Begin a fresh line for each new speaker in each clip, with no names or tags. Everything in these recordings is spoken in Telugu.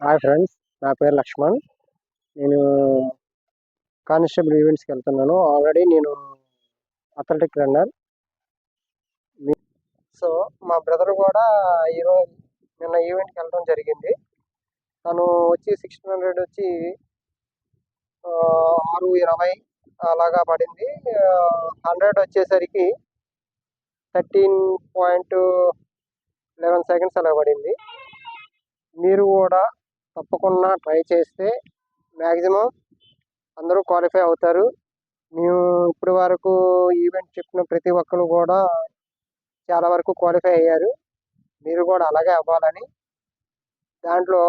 హాయ్ ఫ్రెండ్స్, నా పేరు లక్ష్మణ్. నేను కానిస్టేబుల్ ఈవెంట్స్కి వెళ్తున్నాను. ఆల్రెడీ నేను అథ్లెటిక్ రన్నర్. సో మా బ్రదర్ కూడా ఈరోజు నిన్న ఈవెంట్కి వెళ్ళడం జరిగింది. తను వచ్చి 1600 వచ్చి 6:20 అలాగా పడింది. 100 వచ్చేసరికి 13.11 సెకండ్స్ అలా పడింది. మీరు కూడా తప్పకుండా ట్రై చేస్తే మ్యాక్సిమం అందరూ క్వాలిఫై అవుతారు. మేము ఇప్పటి వరకు ఈవెంట్ చెప్పిన ప్రతి ఒక్కరు కూడా చాలా వరకు క్వాలిఫై అయ్యారు. మీరు కూడా అలాగే అవ్వాలని. దాంట్లో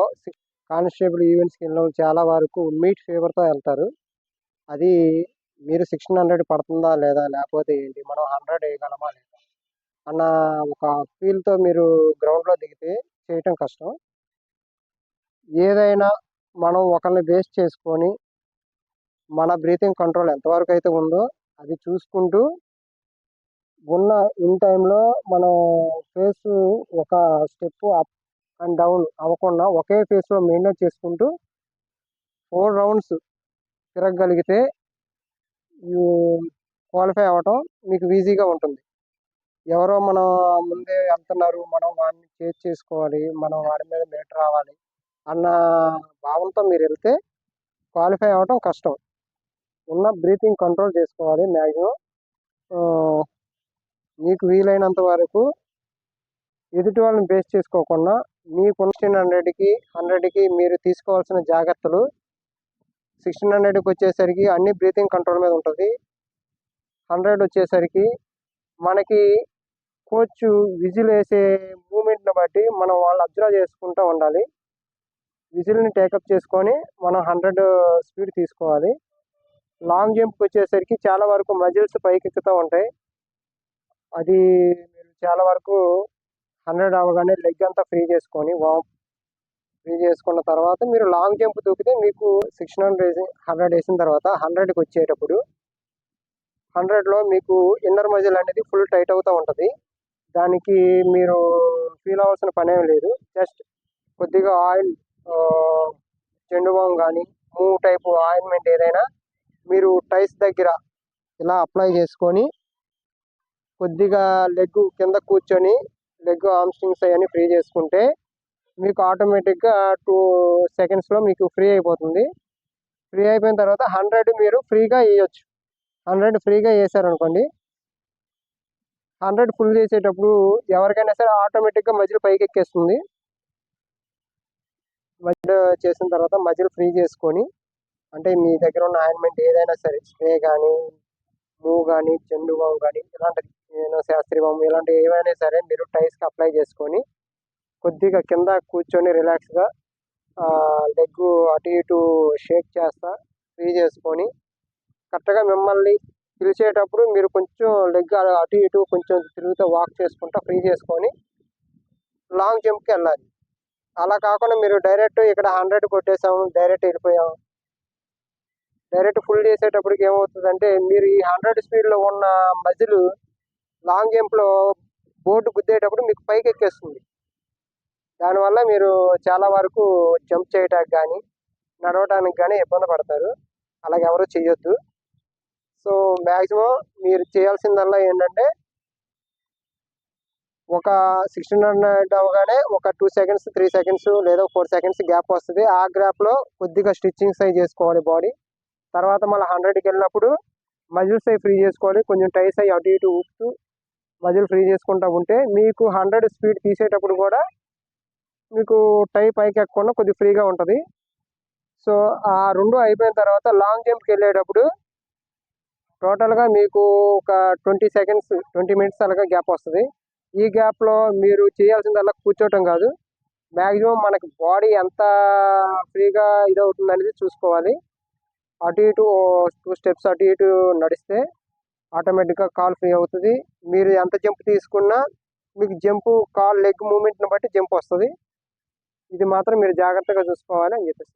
కానిస్టేబుల్ ఈవెంట్స్కి వెళ్ళిన చాలా వరకు మీట్ ఫేవర్తో వెళ్తారు. అది మీరు 1600 పడుతుందా లేదా, లేకపోతే ఏంటి, మనం 100 వేయగలమా లేదా అన్న ఒక ఫీల్తో మీరు గ్రౌండ్లో దిగితే చేయటం కష్టం. ఏదైనా మనం ఒకరిని బేస్ చేసుకొని మన బ్రీతింగ్ కంట్రోల్ ఎంతవరకు అయితే ఉందో అది చూసుకుంటూ ఉన్న ఇన్ టైంలో మనం ఫేస్ ఒక స్టెప్ అప్ అండ్ డౌన్ అవ్వకుండా ఒకే ఫేస్లో మెయింటైన్ చేసుకుంటూ 4 రౌండ్స్ తిరగగలిగితే క్వాలిఫై అవ్వటం మీకు ఈజీగా ఉంటుంది. ఎవరో మనం ముందే వెళ్తున్నారు, మనం వాడిని చేజ్ చేసుకోవాలి, మనం వాడి మీద మీట్ రావాలి అన్న భావంతో మీరు వెళ్తే క్వాలిఫై అవ్వటం కష్టం. ఉన్న బ్రీతింగ్ కంట్రోల్ చేసుకోవాలి. మ్యాక్సిమం మీకు వీలైనంత వరకు ఎదుటి వాళ్ళని బేస్ చేసుకోకుండా మీకు 1600కి 100కి మీరు తీసుకోవాల్సిన జాగ్రత్తలు. 1600కి వచ్చేసరికి అన్ని బ్రీతింగ్ కంట్రోల్ మీద ఉంటుంది. 100 వచ్చేసరికి మనకి కోచ్ విజిల్ వేసే మూమెంట్ని బట్టి మనం వాళ్ళు అబ్జర్వ్ చేసుకుంటూ ఉండాలి. విజిల్ని టేకప్ చేసుకొని మనం 100 స్పీడ్ తీసుకోవాలి. లాంగ్ జంప్కి వచ్చేసరికి చాలా వరకు మజిల్స్ పైకి ఎక్కుతూ ఉంటాయి. అది మీరు చాలా వరకు 100 అవ్వగానే లెగ్ అంతా ఫ్రీ చేసుకొని ఫ్రీ చేసుకున్న తర్వాత మీరు లాంగ్ జంప్ దూకితే మీకు 1600 100 వేసిన తర్వాత 100కి వచ్చేటప్పుడు 100లో మీకు ఇన్నర్ మజిల్ అనేది ఫుల్ టైట్ అవుతూ ఉంటుంది. దానికి మీరు ఫీల్ అవ్వాల్సిన పనేం లేదు. జస్ట్ కొద్దిగా ఆయిల్, చెండు బామ్ కానీ మూవ్ టైపు ఆయింట్మెంట్ ఏదైనా మీరు టైస్ దగ్గర ఇలా అప్లై చేసుకొని కొద్దిగా లెగ్ కింద కూర్చొని లెగ్ ఆర్మ్స్ట్రింగ్స్ అవన్నీ ఫ్రీ చేసుకుంటే మీకు ఆటోమేటిక్గా 2 సెకండ్స్లో మీకు ఫ్రీ అయిపోతుంది. ఫ్రీ అయిపోయిన తర్వాత 100 మీరు ఫ్రీగా వేయచ్చు. 100 ఫ్రీగా వేసారనుకోండి, 100 ఫుల్ చేసేటప్పుడు ఎవరికైనా సరే ఆటోమేటిక్గా మజిల్ పైకి ఎక్కేస్తుంది. మజిల్ చేసిన తర్వాత మజిల్ ఫ్రీ చేసుకొని, అంటే మీ దగ్గర ఉన్న ఆయింట్మెంట్ ఏదైనా సరే, స్ప్రే కానీ, మూవ్ కానీ, చెండు బామ్ కానీ, ఇలాంటిది శాస్త్రీ బామ్, ఇలాంటివి ఏవైనా సరే మీరు టైస్కి అప్లై చేసుకొని కొద్దిగా కింద కూర్చొని రిలాక్స్గా లెగ్ అటు ఇటు షేక్ చేస్తా ఫ్రీ చేసుకొని కరెక్ట్గా మిమ్మల్ని పిలిచేటప్పుడు మీరు కొంచెం లెగ్ అటు ఇటు కొంచెం తిరుగుతూ వాక్ చేసుకుంటూ ఫ్రీ చేసుకొని లాంగ్ జంప్కి వెళ్ళాలి. అలా కాకుండా మీరు డైరెక్ట్ ఇక్కడ 100 కొట్టేసాము, డైరెక్ట్ వెళ్ళిపోయాము. డైరెక్ట్ ఫుల్ చేసేటప్పటికి ఏమవుతుందంటే మీరు ఈ 100 స్పీడ్లో ఉన్న మజిల్ లాంగ్ జంప్లో బోర్డు గుద్దేటప్పుడు మీకు పైకి ఎక్కేస్తుంది. దానివల్ల మీరు చాలా వరకు జంప్ చేయడానికి కానీ నడవడానికి కానీ ఇబ్బంది పడతారు. అలాగే ఎవరు చేయొద్దు. సో మ్యాక్సిమం మీరు చేయాల్సిందల్లా ఏంటంటే ఒక 1600 అవగానే ఒక 2 సెకండ్స్ 3 సెకండ్స్ లేదా 4 సెకండ్స్ గ్యాప్ వస్తుంది. ఆ గ్యాప్లో కొద్దిగా స్ట్రెచ్చింగ్స్ అవి చేసుకోవాలి బాడీ. తర్వాత మళ్ళీ 100కి వెళ్ళినప్పుడు మజిల్స్ అవి ఫ్రీ చేసుకోవాలి. కొంచెం టైస్ అవి అటు ఇటు ఊపుతూ మజిల్ ఫ్రీ చేసుకుంటూ ఉంటే మీకు 100 స్పీడ్ తీసేటప్పుడు కూడా మీకు టై పైకి ఎక్కకుండా కొద్దిగా ఫ్రీగా ఉంటుంది. సో ఆ 2 అయిపోయిన తర్వాత లాంగ్ జంప్కి వెళ్ళేటప్పుడు టోటల్గా మీకు ఒక 20 సెకండ్స్ 20 మినిట్స్ అలాగా గ్యాప్ వస్తుంది. ఈ గ్యాప్లో మీరు చేయాల్సిందల్లా కూర్చోవటం కాదు, మ్యాక్సిమం మనకి బాడీ ఎంత ఫ్రీగా ఇదవుతుంది అనేది చూసుకోవాలి. అటు ఇటు 2 స్టెప్స్ అటు ఇటు నడిస్తే ఆటోమేటిక్గా కాల్ ఫ్రీ అవుతుంది. మీరు ఎంత జంప్ తీసుకున్నా మీకు జంపు కాల్ లెగ్ మూమెంట్ని బట్టి జంప్ వస్తుంది. ఇది మాత్రం మీరు జాగ్రత్తగా చూసుకోవాలి అని చెప్పేసి.